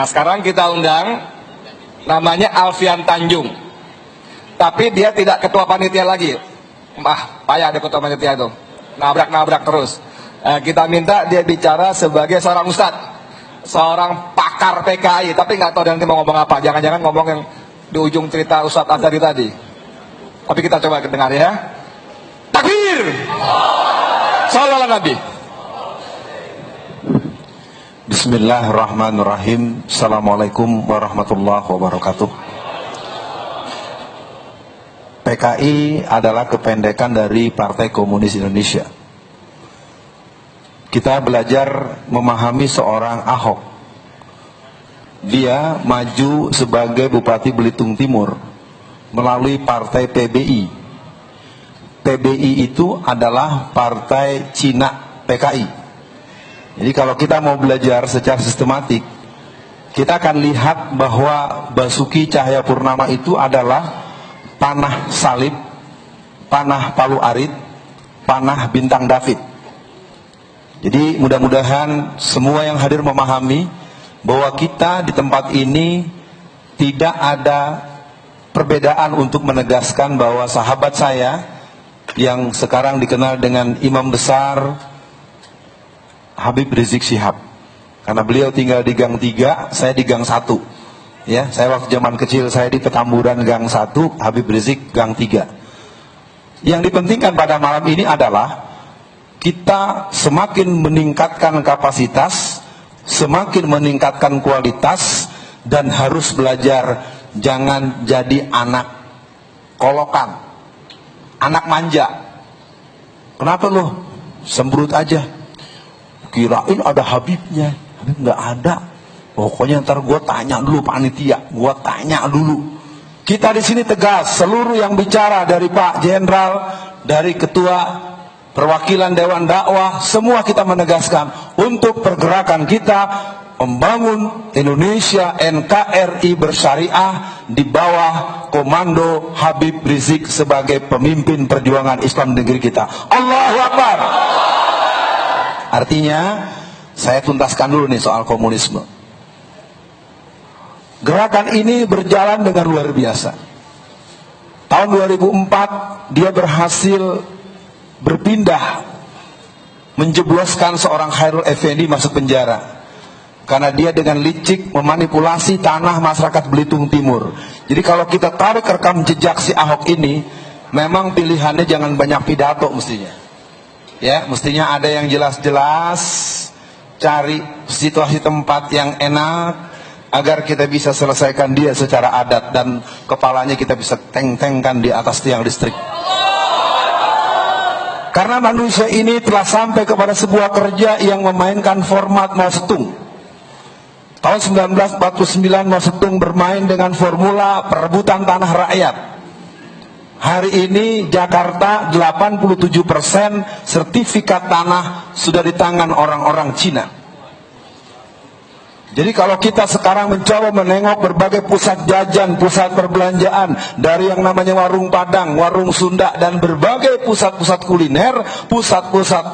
Nah, sekarang kita undang namanya Alfian Tanjung. Tapi dia tidak ketua panitia lagi. Payah ada ketua panitia itu. Nabrak-nabrak terus. Kita minta dia bicara sebagai seorang ustadz, seorang pakar PKI, tapi nggak tahu nanti mau ngomong apa. Jangan-jangan ngomong yang di ujung cerita Ustadz Azhari tadi. Tapi kita coba dengar ya. Takbir! Sallallahu Nabi. Bismillahirrahmanirrahim. Assalamualaikum warahmatullahi wabarakatuh. PKI adalah kependekan dari Partai Komunis Indonesia. Kita belajar memahami seorang Ahok. Dia maju sebagai Bupati Belitung Timur melalui partai PBI. PBI itu adalah partai Cina PKI. Jadi kalau kita mau belajar secara sistematik, kita akan lihat bahwa Basuki Cahayapurnama itu adalah panah salib, panah Palu Arit, panah bintang David. Jadi mudah-mudahan semua yang hadir memahami bahwa kita di tempat ini tidak ada perbedaan untuk menegaskan bahwa sahabat saya yang sekarang dikenal dengan Imam Besar Habib Rizik Syihab, karena beliau tinggal di Gang 3, saya di Gang 1. Ya, saya waktu zaman kecil saya di Petamburan Gang 1, Habib Rizik Gang 3. Yang dipentingkan pada malam ini adalah kita semakin meningkatkan kapasitas, semakin meningkatkan kualitas, dan harus belajar jangan jadi anak kolokan, anak manja. Kenapa lo sembrut aja? Kirain ada Habibnya, Habib nggak ada. Pokoknya ntar gue tanya dulu panitia, gue tanya dulu. Kita di sini tegas, seluruh yang bicara dari Pak Jenderal, dari Ketua Perwakilan Dewan Dakwah, semua kita menegaskan untuk pergerakan kita membangun Indonesia NKRI bersyariah di bawah komando Habib Rizik sebagai pemimpin perjuangan Islam di negeri kita. Allahu Akbar. Artinya, saya tuntaskan dulu nih soal komunisme. Gerakan ini berjalan dengan luar biasa. Tahun 2004, dia berhasil berpindah, menjebloskan seorang Khairul Effendi masuk penjara. Karena dia dengan licik memanipulasi tanah masyarakat Belitung Timur. Jadi kalau kita tarik rekam jejak si Ahok ini, memang pilihannya jangan banyak pidato mestinya. Ya, mestinya ada yang jelas-jelas, cari situasi tempat yang enak agar kita bisa selesaikan dia secara adat dan kepalanya kita bisa teng-tengkan di atas tiang listrik. Karena manusia ini telah sampai kepada sebuah kerja yang memainkan format Mao Zedong. Tahun 1949 Mao Zedong bermain dengan formula perebutan tanah rakyat. Hari ini Jakarta 87% sertifikat tanah sudah di tangan orang-orang Cina. Jadi kalau kita sekarang mencoba menengok berbagai pusat jajan, pusat perbelanjaan, dari yang namanya warung Padang, warung Sunda, dan berbagai pusat-pusat kuliner, pusat-pusat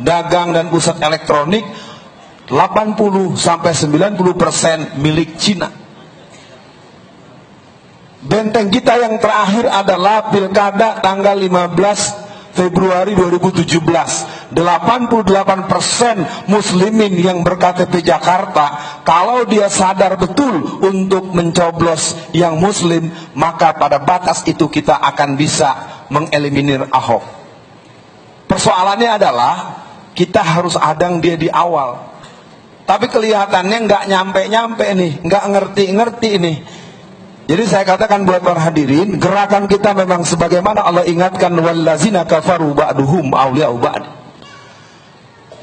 dagang dan pusat elektronik, 80-90% milik Cina. Benteng kita yang terakhir adalah pilkada tanggal 15 Februari 2017. 88% muslimin yang berKTP Jakarta, kalau dia sadar betul untuk mencoblos yang muslim, maka pada batas itu kita akan bisa mengeliminir Ahok. Persoalannya adalah kita harus adang dia di awal. Tapi kelihatannya nggak nyampe-nyampe nih, nggak ngerti-ngerti nih. Jadi saya katakan buat para hadirin, gerakan kita memang sebagaimana Allah ingatkan, wallazina kafaru ba'duhum awliya'u ba'd.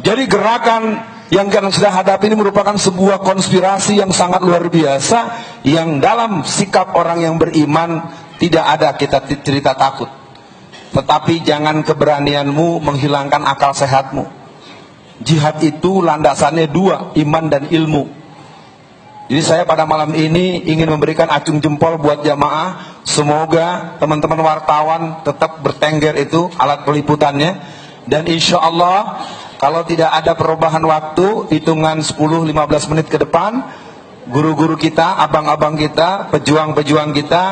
Jadi gerakan yang kita sudah hadapi ini merupakan sebuah konspirasi yang sangat luar biasa, yang dalam sikap orang yang beriman tidak ada kita cerita takut. Tetapi jangan keberanianmu menghilangkan akal sehatmu. Jihad itu landasannya dua, iman dan ilmu. Jadi saya pada malam ini ingin memberikan acung jempol buat jamaah. Semoga teman-teman wartawan tetap bertengger itu alat peliputannya. Dan insya Allah kalau tidak ada perubahan waktu, hitungan 10-15 menit ke depan, guru-guru kita, abang-abang kita, pejuang-pejuang kita,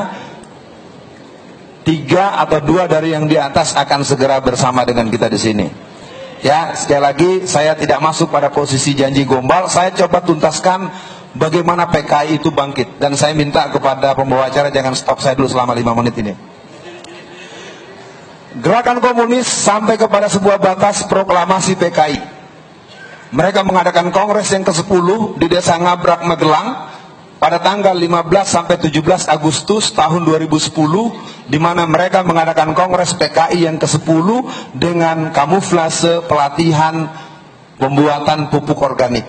3 atau 2 dari yang di atas akan segera bersama dengan kita di sini. Ya, sekali lagi saya tidak masuk pada posisi janji gombal, saya coba tuntaskan bagaimana PKI itu bangkit. Dan saya minta kepada pembawa acara jangan stop saya dulu selama 5 menit ini. Gerakan komunis sampai kepada sebuah batas proklamasi PKI. Mereka mengadakan kongres yang ke-10 di Desa Ngabrak, Magelang pada tanggal 15 sampai 17 Agustus tahun 2010, di mana mereka mengadakan kongres PKI yang ke-10 dengan kamuflase pelatihan pembuatan pupuk organik.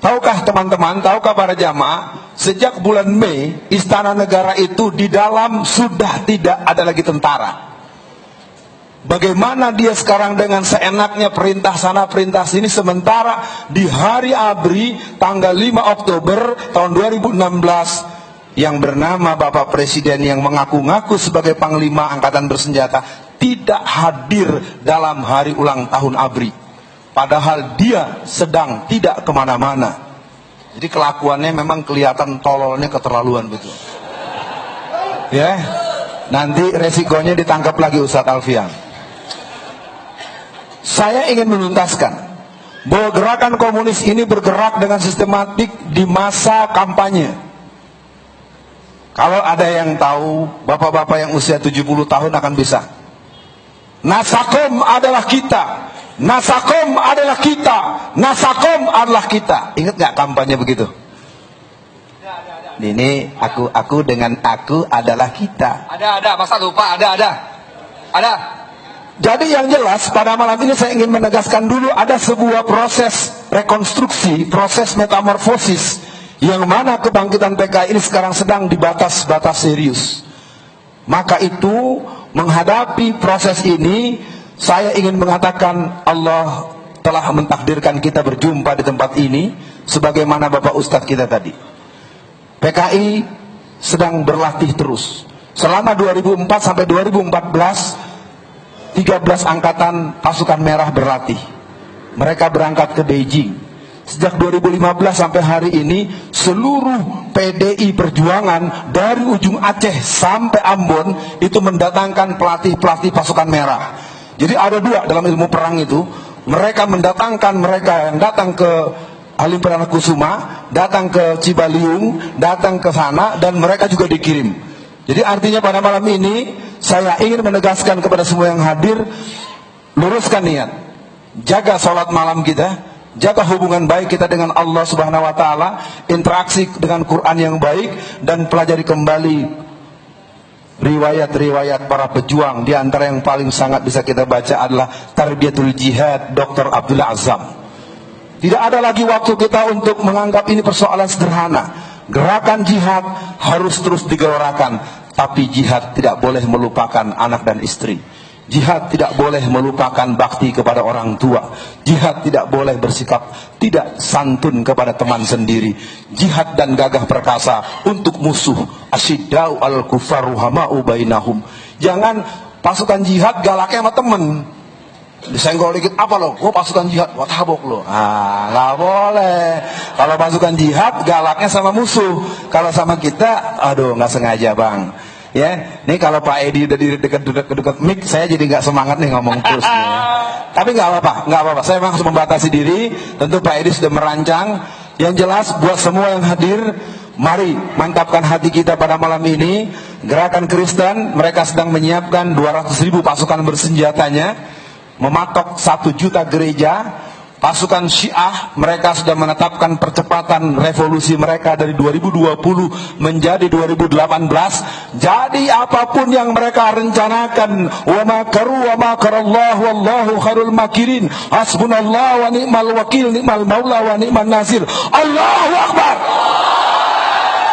Tahukah teman-teman, tahukah para jamaah, sejak bulan Mei Istana Negara itu di dalam sudah tidak ada lagi tentara. Bagaimana dia sekarang dengan seenaknya perintah sana perintah sini, sementara di hari ABRI tanggal 5 Oktober tahun 2016 yang bernama Bapak Presiden yang mengaku-ngaku sebagai Panglima Angkatan Bersenjata tidak hadir dalam hari ulang tahun ABRI, padahal dia sedang tidak kemana-mana. Jadi kelakuannya memang kelihatan tololnya keterlaluan betul. Ya, nanti resikonya ditangkap lagi Ustadz Alfian. Saya ingin menuntaskan bahwa gerakan komunis ini bergerak dengan sistematik di masa kampanye. Kalau ada yang tahu, bapak-bapak yang usia 70 tahun akan bisa. Nasakom adalah kita, Nasakom adalah kita, Nasakom adalah kita. Ingat gak kampanye begitu? Ini aku dengan aku adalah kita. Ada, masa lupa, ada. Jadi yang jelas pada malam ini saya ingin menegaskan dulu ada sebuah proses rekonstruksi, proses metamorfosis yang mana kebangkitan PKI ini sekarang sedang di batas-batas serius. Maka itu menghadapi proses ini saya ingin mengatakan Allah telah mentakdirkan kita berjumpa di tempat ini sebagaimana Bapak Ustadz kita tadi. PKI sedang berlatih terus. Selama 2004 sampai 2014 13 angkatan pasukan merah berlatih. Mereka berangkat ke Beijing. Sejak 2015 sampai hari ini seluruh PDI Perjuangan dari ujung Aceh sampai Ambon itu mendatangkan pelatih-pelatih pasukan merah. Jadi ada 2 dalam ilmu perang itu. Mereka mendatangkan mereka yang datang ke Halim Perdana Kusuma, datang ke Cibaliung, datang ke sana, dan mereka juga dikirim. Jadi artinya pada malam ini saya ingin menegaskan kepada semua yang hadir, luruskan niat, jaga sholat malam kita, jaga hubungan baik kita dengan Allah Subhanahu Wa Taala, interaksi dengan Quran yang baik, dan pelajari kembali riwayat-riwayat para pejuang. Di antara yang paling sangat bisa kita baca adalah Tarbiyatul Jihad Dr. Abdullah Azzam. Tidak ada lagi waktu kita untuk menganggap ini persoalan sederhana. Gerakan jihad harus terus digelorakan, tapi jihad tidak boleh melupakan anak dan istri. Jihad tidak boleh melupakan bakti kepada orang tua. Jihad tidak boleh bersikap tidak santun kepada teman sendiri. Jihad dan gagah perkasa untuk musuh. Asyiddau al kufaru hama'u bainahum. Jangan pasukan jihad galaknya sama temen. Disenggol dikit, apa lo? Oh pasukan jihad, wah tabok lo. Nggak boleh. Kalau pasukan jihad galaknya sama musuh. Kalau sama kita, aduh nggak sengaja bang. Ya, nih kalau Pak Edi udah di dekat mic, saya jadi nggak semangat nih ngomong terus. Nih. Tapi nggak apa-apa. Saya memang harus membatasi diri. Tentu Pak Edi sudah merancang. Yang jelas buat semua yang hadir, mari mantapkan hati kita pada malam ini. Gerakan Kristen, mereka sedang menyiapkan 200.000 pasukan bersenjatanya. Mematok 1 juta gereja. Pasukan Syiah, mereka sudah menetapkan percepatan revolusi mereka dari 2020 menjadi 2018. Jadi apapun yang mereka rencanakan, wa makaru wa makarallahu wallahu khairul makirin, hasbunallahu wa ni'mal wakil, ni'mal maula wa ni'man nasir. Allahu Akbar.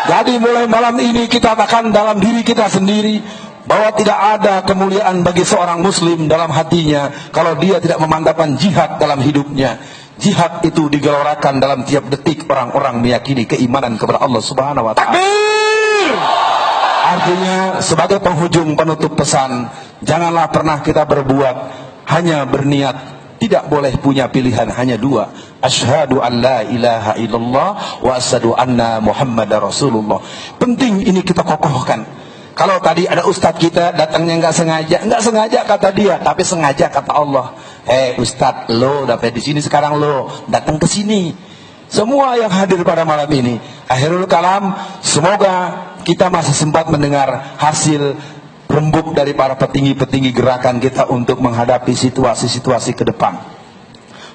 Jadi mulai malam ini kita katakan dalam diri kita sendiri bahwa tidak ada kemuliaan bagi seorang muslim dalam hatinya kalau dia tidak memantapkan jihad dalam hidupnya. Jihad itu digelorakan dalam tiap detik orang-orang meyakini keimanan kepada Allah Subhanahu wa taala. Artinya sebagai penghujung penutup pesan, janganlah pernah kita berbuat hanya berniat tidak boleh punya pilihan hanya dua. Asyhadu an la ilaha illallah wa asyhadu anna Muhammadar Rasulullah. Penting ini kita kokohkan. Kalau tadi ada ustadz kita datangnya nggak sengaja kata dia, tapi sengaja kata Allah. Ustadz, lo dapat di sini sekarang, lo datang ke sini. Semua yang hadir pada malam ini, akhirul kalam, semoga kita masih sempat mendengar hasil rembuk dari para petinggi-petinggi gerakan kita untuk menghadapi situasi-situasi ke depan.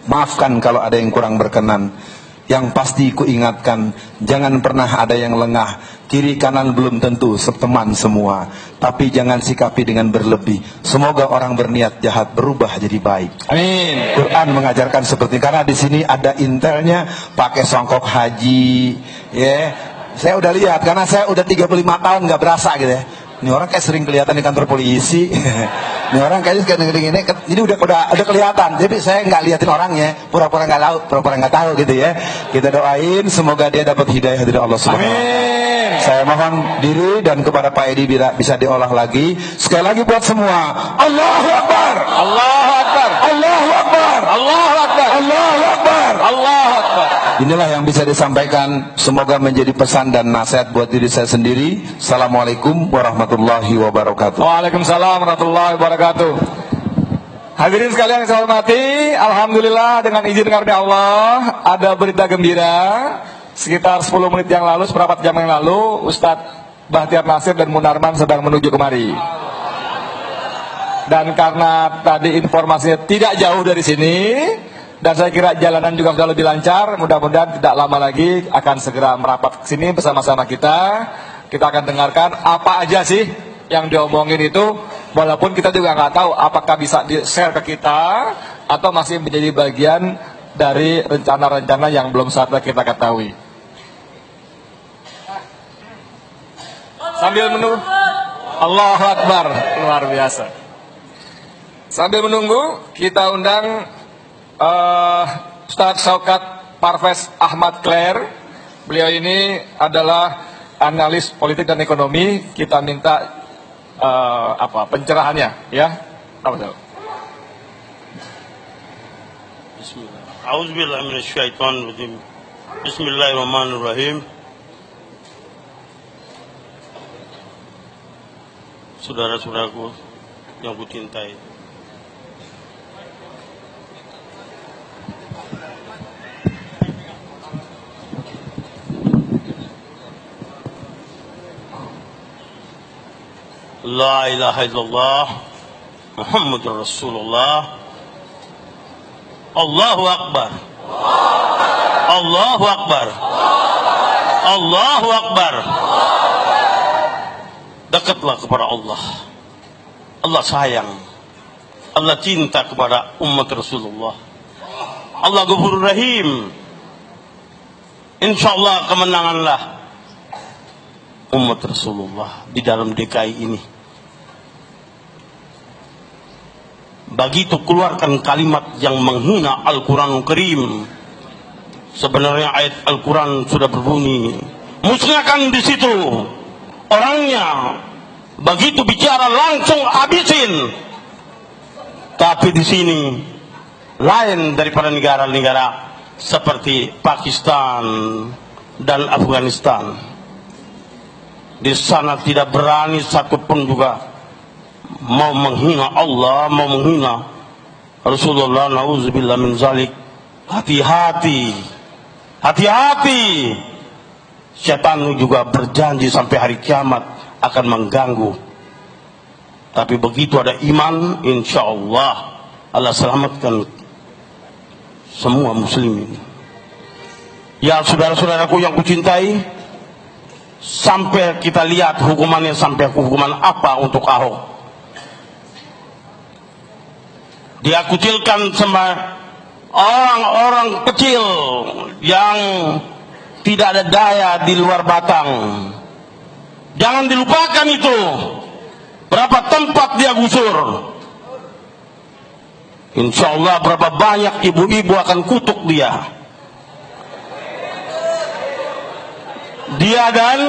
Maafkan kalau ada yang kurang berkenan. Yang pasti ku ingatkan, jangan pernah ada yang lengah. Kiri kanan belum tentu seteman semua, tapi jangan sikapi dengan berlebih. Semoga orang berniat jahat berubah jadi baik. Amin. Quran mengajarkan seperti, karena di sini ada intelnya, pakai songkok haji, ya. Saya udah lihat, karena saya udah 35 tahun nggak berasa gitu ya. Ini orang kayak sering kelihatan di kantor polisi. Ini orang kayaknya gini, jadi udah kelihatan. Jadi saya nggak liatin orangnya, pura-pura nggak tahu gitu ya. Kita doain semoga dia dapat hidayah dari Allah Subhanahu wa Ta'ala. Saya mohon diri dan kepada Pak Edi bisa diolah lagi. Sekali lagi buat semua, Allahu Akbar, Allahu Akbar, Allahu Akbar, Allahu Akbar, Allahu Akbar, Allahu Akbar. Inilah yang bisa disampaikan. Semoga menjadi pesan dan nasihat buat diri saya sendiri. Assalamualaikum warahmatullahi wabarakatuh. Waalaikumsalam warahmatullahi wabarakatuh. Hadirin sekalian yang saya hormati, alhamdulillah dengan izin karunia Allah ada berita gembira. Sekitar 10 menit yang lalu, seperempat jam yang lalu, Ustadz Bahtiar Nasir dan Munarman sedang menuju kemari. Dan karena tadi informasinya tidak jauh dari sini, dan saya kira jalanan juga sudah lebih lancar, mudah-mudahan tidak lama lagi akan segera merapat ke sini bersama-sama kita. Kita akan dengarkan apa aja sih yang diomongin itu, walaupun kita juga nggak tahu apakah bisa di-share ke kita atau masih menjadi bagian dari rencana-rencana yang belum saatnya kita ketahui. Sambil menunggu, Allahu Akbar, luar biasa. Sambil menunggu, kita undang Ustadz Syaukat Parvez Ahmad Claire. Beliau ini adalah analis politik dan ekonomi. Kita minta pencerahannya, ya. Bismillah. A'udzubillahi minasyaitonir rajim. Bismillahirrahmanirrahim. Saudara-saudaraku yang kucintai, La ilaha illallah Muhammadur Rasulullah. Allahu Akbar, Allahu Akbar, Allahu Akbar. Dekatlah kepada Allah. Allah sayang, Allah cinta kepada umat Rasulullah. Allah Ghafurur Rahim. Insyaallah kemenanganlah umat Rasulullah di dalam DKI ini. Begitu keluarkan kalimat yang menghina Al-Quranul Karim. Sebenarnya ayat Al-Quran sudah berbunyi, musnahkan di situ orangnya. Begitu bicara langsung habisin. Tapi di sini lain daripada negara-negara seperti Pakistan dan Afghanistan. Di sana tidak berani satupun juga mau menghina Allah, mau menghina Rasulullah. Nauzubillah min zalik. Hati-hati, hati-hati. Setan juga berjanji sampai hari kiamat akan mengganggu. Tapi begitu ada iman, insya Allah Allah selamatkan semua muslimin. Ya saudara-saudaraku yang kucintai, sampai kita lihat hukumannya, sampai hukuman apa untuk Ahok. Dia kucilkan sama orang-orang kecil yang tidak ada daya di luar batang. Jangan dilupakan itu. Berapa tempat dia gusur. Insya Allah berapa banyak ibu-ibu akan kutuk dia. Dia dan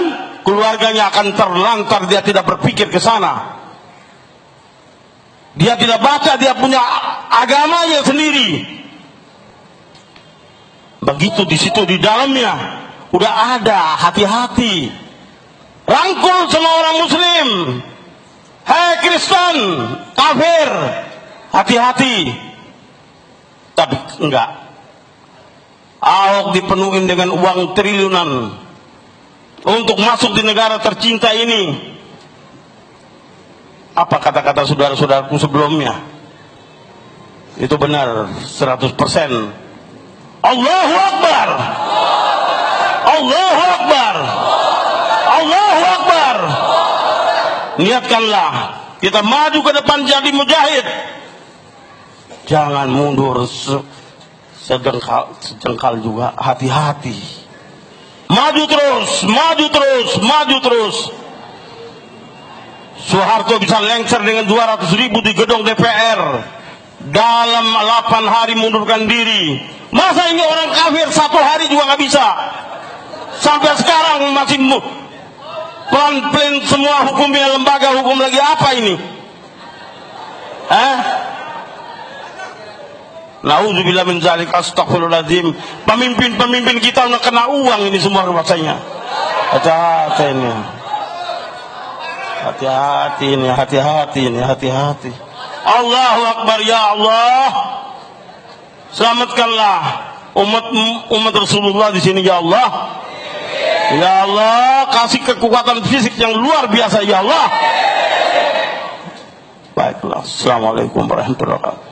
keluarganya akan terlantar, dia tidak berpikir ke sana. Dia tidak baca, dia punya agamanya sendiri. Begitu di situ di dalamnya udah ada, hati-hati. Rangkul semua orang muslim. Hei Kristen, kafir, hati-hati. Tapi enggak. Ahok dipenuhi dengan uang triliunan untuk masuk di negara tercinta ini. Apa kata-kata saudara-saudaraku sebelumnya? Itu benar 100%. Allahu Akbar. Allahu Akbar. Allahu Akbar. Niatkanlah kita maju ke depan jadi mujahid. Jangan mundur sejengkal juga, hati-hati. Maju terus, maju terus, maju terus. Soeharto bisa lengser dengan 200.000 di gedung DPR dalam 8 hari mundurkan diri. Masa ini orang kafir 1 hari juga nggak bisa? Sampai sekarang masih pelan-pelan semua hukumnya, lembaga hukum lagi apa ini? Nauzubillah min zalika, astagfirullahaladzim. Pemimpin-pemimpin kita udah kena uang ini semua rasanya. Hati-hati ini. Hati-hati ini, hati-hati ini, hati-hati. Allahu Akbar, ya Allah. Selamatkanlah umat Rasulullah di sini, ya Allah. Ya Allah, kasih kekuatan fisik yang luar biasa, ya Allah. Baiklah, assalamualaikum warahmatullahi wabarakatuh.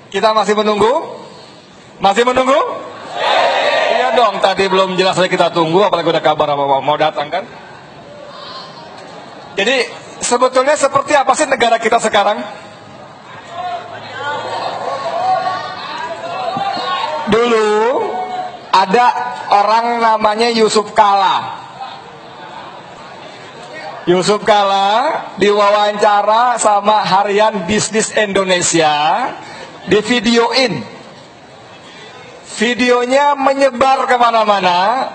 Kita masih menunggu? Masih menunggu? Iya dong, tadi belum jelas lagi kita tunggu, apalagi udah kabar mau datang kan? Jadi sebetulnya seperti apa sih negara kita sekarang? Dulu ada orang namanya Yusuf Kala. Yusuf Kala diwawancara sama harian Bisnis Indonesia, divideoin. Videonya menyebar kemana-mana.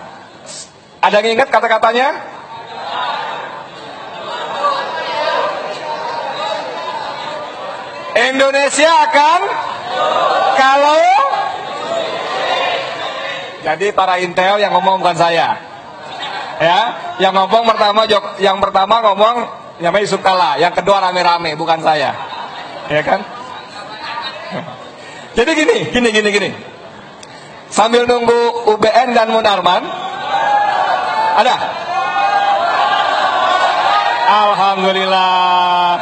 Ada yang ingat kata-katanya? Indonesia akan kalau. Jadi para intel yang ngomong bukan saya. Ya, yang ngomong pertama ngomong namanya Yusuf Kala, yang kedua rame-rame bukan saya. Ya kan? Jadi gini. Sambil nunggu UBN dan Munarman, ada? Alhamdulillah.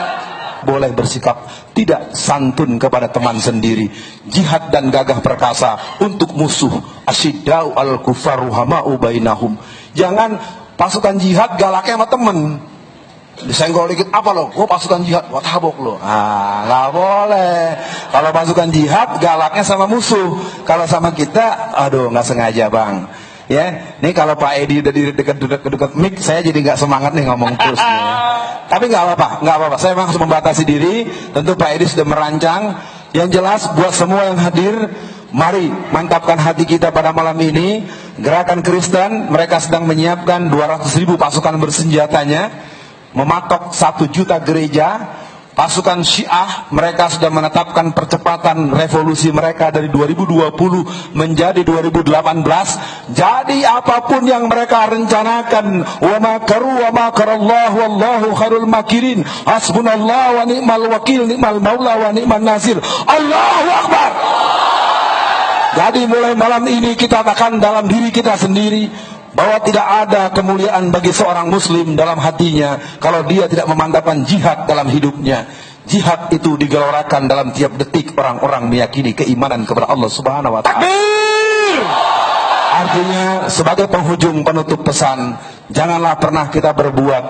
Boleh bersikap tidak santun kepada teman sendiri, jihad dan gagah perkasa untuk musuh, asyiddau al kufar ruhamau bainahum. Jangan pasukan jihad galaknya sama temen, disenggol dikit, apa lo? Oh pasukan jihad, wah tabok lo. Nggak boleh. Kalau pasukan jihad galaknya sama musuh, kalau sama kita, aduh nggak sengaja bang. Ya, nih kalau Pak Edi udah di dekat mic, saya jadi nggak semangat nih ngomong terus. Nih. Tapi nggak apa-apa. Saya memang harus membatasi diri. Tentu Pak Edi sudah merancang. Yang jelas buat semua yang hadir, mari mantapkan hati kita pada malam ini. Gerakan Kristen, mereka sedang menyiapkan 200.000 pasukan bersenjatanya, mematok 1 juta gereja. Pasukan Syiah, mereka sudah menetapkan percepatan revolusi mereka dari 2020 menjadi 2018. Jadi apapun yang mereka rencanakan, wa makaru wa makarallahu wallahu khairul makirin, hasbunallah wa ni'mal wakil, ni'mal maula wa ni'man nasir. Allahu Akbar. Jadi mulai malam ini kita katakan dalam diri kita sendiri bahwa tidak ada kemuliaan bagi seorang muslim dalam hatinya kalau dia tidak memantapkan jihad dalam hidupnya. Jihad itu digelorakan dalam tiap detik orang-orang meyakini keimanan kepada Allah Subhanahu wa taala. Artinya sebagai penghujung penutup pesan, janganlah pernah kita berbuat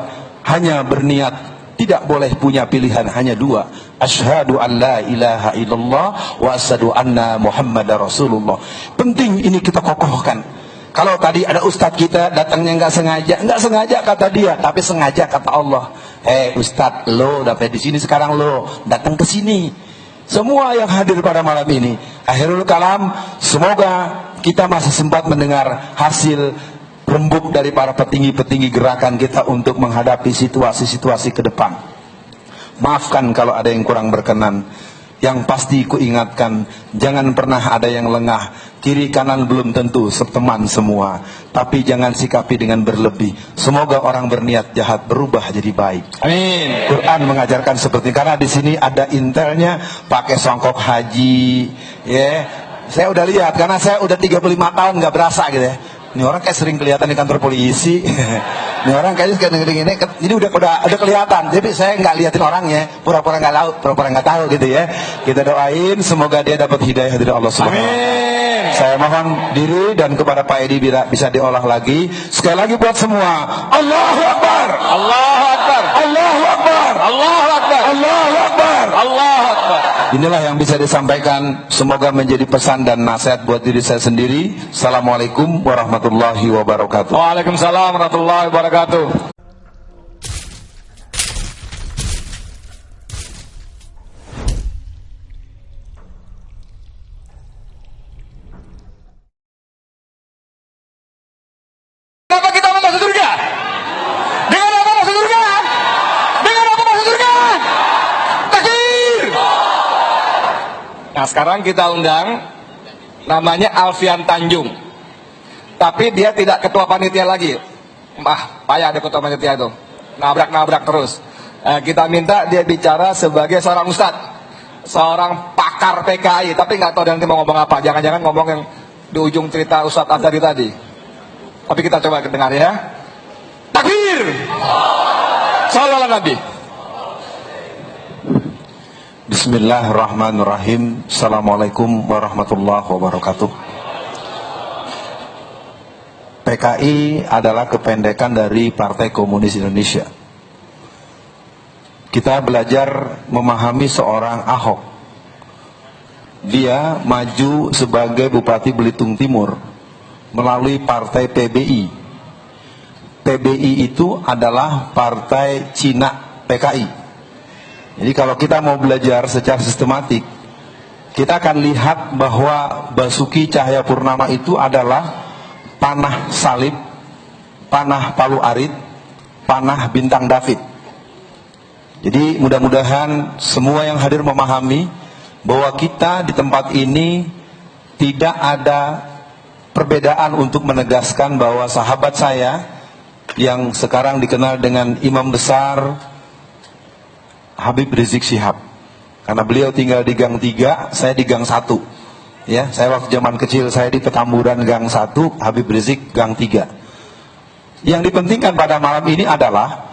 hanya berniat, tidak boleh punya pilihan hanya 2. Asyhadu an la ilaha illallah wa asyhadu anna Muhammadar Rasulullah. Penting ini kita kokohkan. Kalau tadi ada ustadz kita datangnya nggak sengaja kata dia, tapi sengaja kata Allah. Ustadz, lo dapat di sini sekarang, lo datang ke sini. Semua yang hadir pada malam ini, akhirul kalam, semoga kita masih sempat mendengar hasil rembuk dari para petinggi-petinggi gerakan kita untuk menghadapi situasi-situasi ke depan. Maafkan kalau ada yang kurang berkenan. Yang pasti ku ingatkan, jangan pernah ada yang lengah. Kiri kanan belum tentu seteman semua, tapi jangan sikapi dengan berlebih. Semoga orang berniat jahat berubah jadi baik. Amin. Quran mengajarkan seperti, karena di sini ada intelnya pakai songkok haji, ya. Saya udah lihat, karena saya udah 35 tahun nggak berasa gitu ya. Ini orang kayak sering kelihatan di kantor polisi. Ini orang kayaknya gini-gini, jadi udah kelihatan. Jadi saya nggak liatin orangnya, pura-pura nggak tahu gitu ya. Kita doain semoga dia dapat hidayah dari Allah Subhanahu wa Ta'ala. Saya mohon diri dan kepada Pak Edi bisa diolah lagi. Sekali lagi buat semua, Allahu Akbar, Allahu Akbar, Allahu Akbar, Allahu Akbar, Allahu Akbar, Allahu Akbar. Inilah yang bisa disampaikan. Semoga menjadi pesan dan nasihat buat diri saya sendiri. Assalamualaikum warahmatullahi wabarakatuh. Waalaikumsalam warahmatullahi wabarakatuh. Kenapa kita mau masuk surga? Dengan apa masuk surga? Dengan apa masuk surga? Takbir! Nah sekarang kita undang, namanya Alfian Tanjung. Tapi dia tidak ketua panitia lagi. Payah ada ketua panitia itu. Nabrak-nabrak terus. Kita minta dia bicara sebagai seorang ustadz, seorang pakar PKI. Tapi nggak tahu nanti mau ngomong apa. Jangan-jangan ngomong yang di ujung cerita Ustadz Azhari tadi. Tapi kita coba dengar ya. Takbir! Sallallahu alaihi Nabi. Bismillahirrahmanirrahim. Assalamualaikum warahmatullahi wabarakatuh. PKI adalah kependekan dari Partai Komunis Indonesia. Kita belajar memahami seorang Ahok. Dia maju sebagai Bupati Belitung Timur melalui partai PBI. PBI itu adalah partai Cina PKI. Jadi kalau kita mau belajar secara sistematik, kita akan lihat bahwa Basuki Cahayapurnama itu adalah panah salib, panah Palu Arit, panah bintang David. Jadi mudah-mudahan semua yang hadir memahami bahwa kita di tempat ini tidak ada perbedaan untuk menegaskan bahwa sahabat saya yang sekarang dikenal dengan Imam Besar Habib Rizik Syihab, karena beliau tinggal di Gang 3, saya di Gang 1. Ya, saya waktu zaman kecil saya di Petamburan Gang 1, Habib Rizik Gang 3. Yang dipentingkan pada malam ini adalah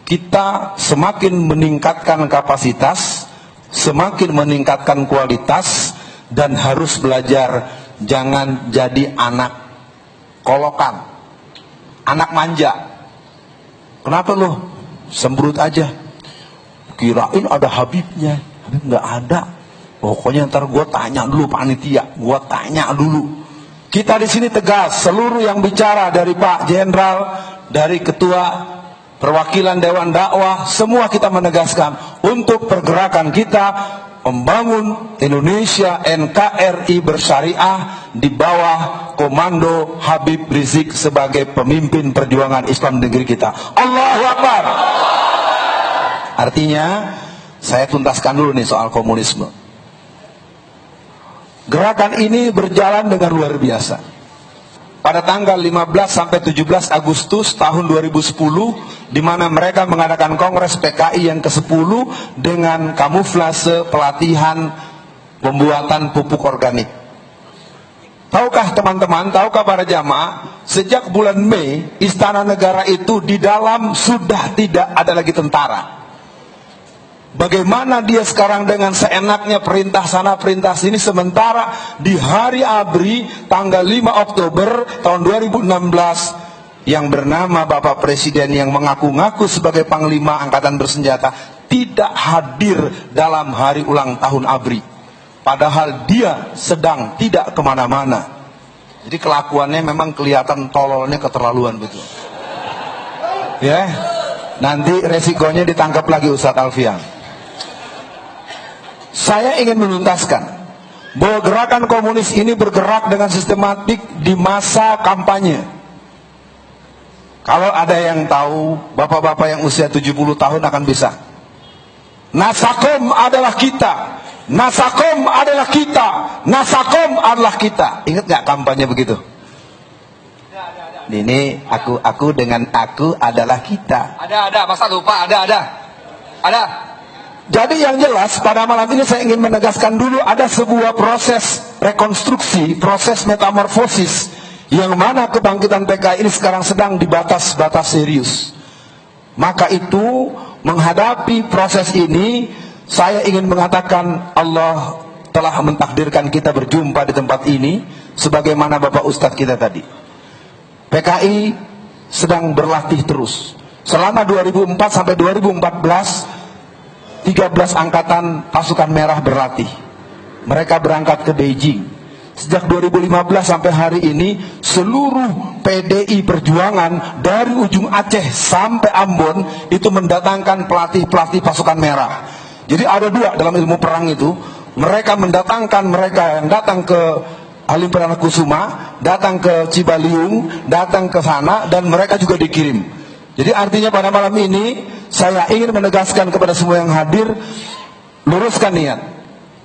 kita semakin meningkatkan kapasitas, semakin meningkatkan kualitas, dan harus belajar jangan jadi anak kolokan, anak manja. Kenapa lo sembrut aja? Kirain ada Habibnya. Habib nggak ada. Pokoknya ntar gue tanya dulu panitia, gue tanya dulu. Kita di sini tegas, seluruh yang bicara dari Pak Jenderal, dari Ketua Perwakilan Dewan Dakwah, semua kita menegaskan untuk pergerakan kita membangun Indonesia NKRI bersyariah di bawah komando Habib Rizik sebagai pemimpin perjuangan Islam negeri kita. Allahu Akbar. Artinya, saya tuntaskan dulu nih soal komunisme. Gerakan ini berjalan dengan luar biasa. Pada tanggal 15 sampai 17 Agustus tahun 2010, di mana mereka mengadakan Kongres PKI yang ke-10 dengan kamuflase pelatihan pembuatan pupuk organik. Tahukah teman-teman, tahukah para jamaah, sejak bulan Mei, Istana Negara itu di dalam sudah tidak ada lagi tentara. Bagaimana dia sekarang dengan seenaknya perintah sana perintah sini, sementara di hari ABRI tanggal 5 Oktober tahun 2016 yang bernama Bapak Presiden yang mengaku-ngaku sebagai Panglima Angkatan Bersenjata tidak hadir dalam hari ulang tahun ABRI, padahal dia sedang tidak kemana-mana. Jadi kelakuannya memang kelihatan tololnya keterlaluan betul. Ya, nanti resikonya ditangkap lagi Ustadz Alfian. Saya ingin menuntaskan bahwa gerakan komunis ini bergerak dengan sistematik di masa kampanye. Kalau ada yang tahu, bapak-bapak yang usia 70 tahun akan bisa. Nasakom adalah kita, Nasakom adalah kita, Nasakom adalah kita. Ingat gak kampanye begitu? Ini aku dengan aku adalah kita. Ada, masa lupa, ada. Jadi yang jelas pada malam ini saya ingin menegaskan dulu ada sebuah proses rekonstruksi, proses metamorfosis yang mana kebangkitan PKI ini sekarang sedang di batas-batas serius. Maka itu menghadapi proses ini saya ingin mengatakan Allah telah mentakdirkan kita berjumpa di tempat ini sebagaimana Bapak Ustadz kita tadi. PKI sedang berlatih terus. Selama 2004 sampai 2014 13 angkatan pasukan merah berlatih. Mereka berangkat ke Beijing. Sejak 2015 sampai hari ini seluruh PDI Perjuangan dari ujung Aceh sampai Ambon itu mendatangkan pelatih-pelatih pasukan merah. Jadi ada dua dalam ilmu perang itu. Mereka mendatangkan mereka yang datang ke Halim Perdana Kusuma, datang ke Cibaliung, datang ke sana, dan mereka juga dikirim. Jadi artinya pada malam ini saya ingin menegaskan kepada semua yang hadir, luruskan niat,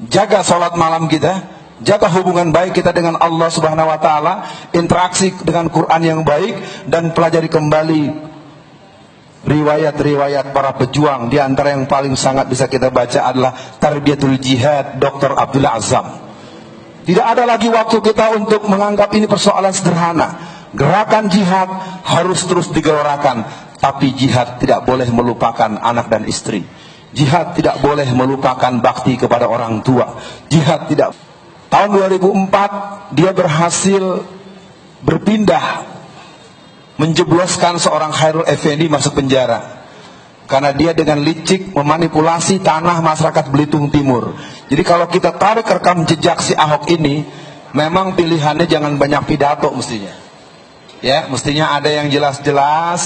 jaga sholat malam kita, jaga hubungan baik kita dengan Allah Subhanahu Wa Taala, interaksi dengan Quran yang baik, dan pelajari kembali riwayat-riwayat para pejuang. Di antara yang paling sangat bisa kita baca adalah Tarbiyatul Jihad Dr. Abdullah Azzam. Tidak ada lagi waktu kita untuk menganggap ini persoalan sederhana. Gerakan jihad harus terus digelorakan, tapi jihad tidak boleh melupakan anak dan istri. Jihad tidak boleh melupakan bakti kepada orang tua. Jihad tidak. Tahun 2004 dia berhasil berpindah, menjebloskan seorang Khairul Effendi masuk penjara karena dia dengan licik memanipulasi tanah masyarakat Belitung Timur. Jadi kalau kita tarik rekam jejak si Ahok ini, memang pilihannya jangan banyak pidato mestinya. Ya, mestinya ada yang jelas-jelas,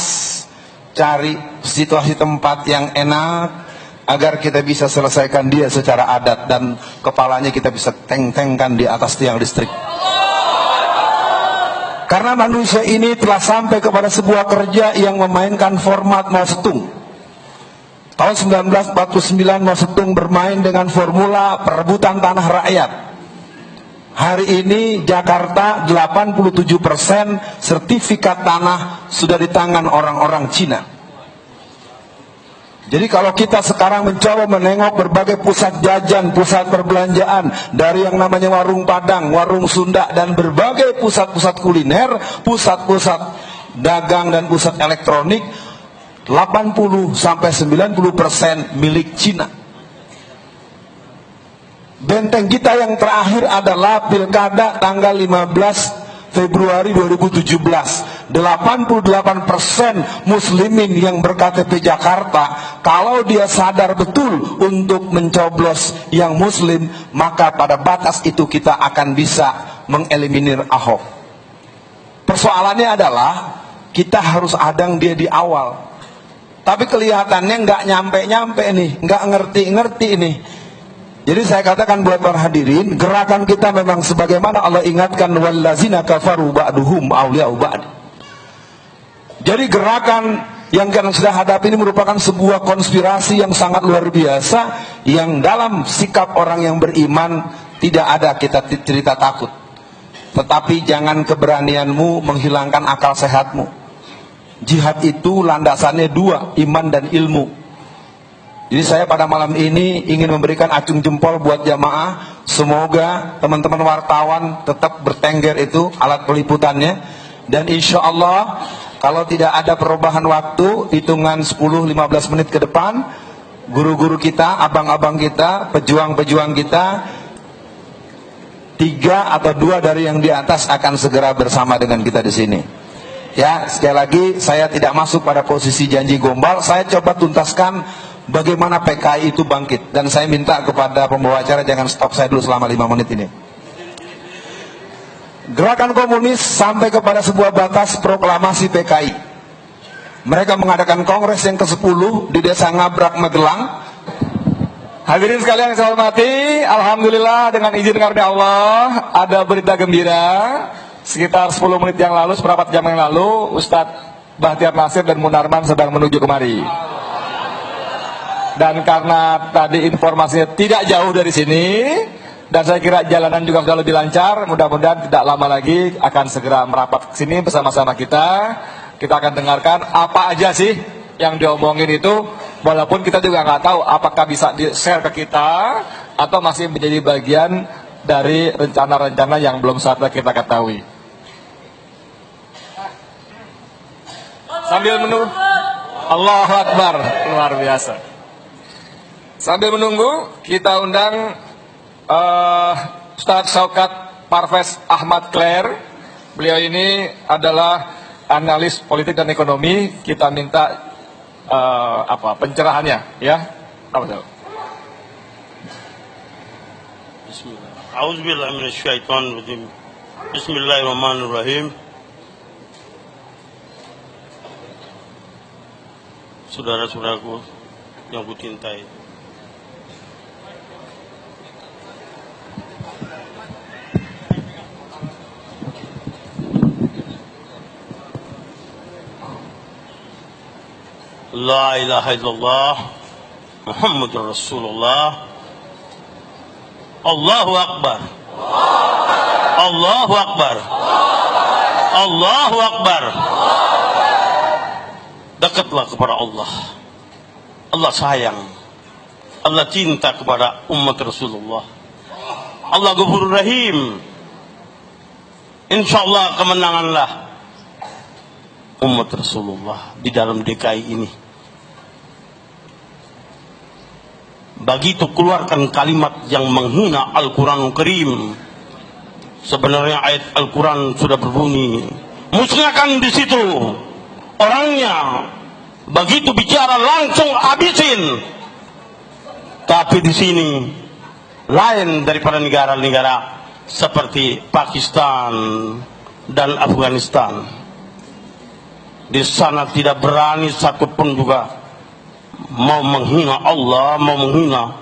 cari situasi tempat yang enak agar kita bisa selesaikan dia secara adat dan kepalanya kita bisa teng-tengkan di atas tiang listrik. Karena manusia ini telah sampai kepada sebuah kerja yang memainkan format Mao Zedong. Tahun 1949 Mao Zedong bermain dengan formula perebutan tanah rakyat. Hari ini Jakarta 87% sertifikat tanah sudah di tangan orang-orang Cina. Jadi kalau kita sekarang mencoba menengok berbagai pusat jajan, pusat perbelanjaan, dari yang namanya warung Padang, warung Sunda, dan berbagai pusat-pusat kuliner, pusat-pusat dagang dan pusat elektronik, 80-90% milik Cina. Benteng kita yang terakhir adalah pilkada tanggal 15 Februari 2017. 88% muslimin yang berKTP Jakarta, kalau dia sadar betul untuk mencoblos yang muslim, maka pada batas itu kita akan bisa mengeliminir Ahok. Persoalannya adalah kita harus adang dia di awal. Tapi kelihatannya nggak nyampe-nyampe nih, nggak ngerti-ngerti nih. Jadi saya katakan buat para hadirin, gerakan kita memang sebagaimana Allah ingatkan, wallazina kafaru ba'duhum awliya'u ba'd. Jadi gerakan yang kita sudah hadapi ini merupakan sebuah konspirasi yang sangat luar biasa, yang dalam sikap orang yang beriman tidak ada kita cerita takut. Tetapi jangan keberanianmu menghilangkan akal sehatmu. Jihad itu landasannya dua, iman dan ilmu. Jadi saya pada malam ini ingin memberikan acung jempol buat jamaah. Semoga teman-teman wartawan tetap bertengger itu alat peliputannya. Dan insya Allah kalau tidak ada perubahan waktu, hitungan 10-15 menit ke depan, guru-guru kita, abang-abang kita, pejuang-pejuang kita, 3 atau 2 dari yang di atas akan segera bersama dengan kita di sini. Ya, sekali lagi saya tidak masuk pada posisi janji gombal. Saya coba tuntaskan bagaimana PKI itu bangkit. Dan saya minta kepada pembawa acara jangan stop saya dulu selama 5 menit ini. Gerakan komunis sampai kepada sebuah batas proklamasi PKI. Mereka mengadakan kongres yang ke-10 di desa Ngabrak, Magelang. Hadirin sekalian yang saya hormati, alhamdulillah dengan izin karunia Allah ada berita gembira. Sekitar 10 menit yang lalu, seperempat jam yang lalu, Ustadz Bahtiar Nasir dan Munarman sedang menuju kemari. Dan karena tadi informasinya tidak jauh dari sini, dan saya kira jalanan juga sudah lebih lancar, mudah-mudahan tidak lama lagi akan segera merapat ke sini bersama-sama kita. Kita akan dengarkan apa aja sih yang diomongin itu, walaupun kita juga nggak tahu apakah bisa di-share ke kita atau masih menjadi bagian dari rencana-rencana yang belum saatnya kita ketahui. Sambil menunggu, Allahu Akbar, luar biasa. Sambil menunggu, kita undang Ustadz Syaukat Parvez Ahmad Claire. Beliau ini adalah analis politik dan ekonomi. Kita minta pencerahannya, ya. Bismillah. A'udzubillahi minasyaitonir rajim. Bismillahirrahmanirrahim. Saudara-saudaraku yang kucintai, La ilaha illallah Muhammadur Rasulullah. Allahu Akbar. Allahu Akbar. Allahu Akbar. Dekatlah kepada Allah. Allah sayang. Allah cinta kepada umat Rasulullah. Allah Ghafurur Rahim. Insyaallah kemenanganlah umat Rasulullah di dalam DKI ini. Begitu keluarkan kalimat yang menghina Al-Quran Karim. Sebenarnya ayat Al-Quran sudah berbunyi, musnahkan di situ orangnya. Begitu bicara langsung habisin. Tapi di sini lain daripada negara-negara seperti Pakistan dan Afghanistan. Di sana tidak berani satupun juga mau menghina Allah, mau menghina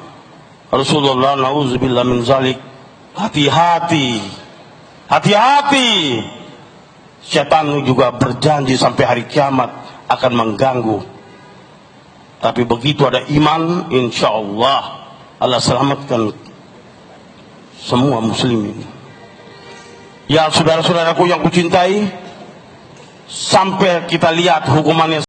Rasulullah. Nauzubillah min zalik. Hati-hati, hati-hati. Setan juga berjanji sampai hari kiamat akan mengganggu. Tapi begitu ada iman, insya Allah Allah selamatkan semua muslimin. Ya saudara-saudaraku yang kucintai, sampai kita lihat hukumannya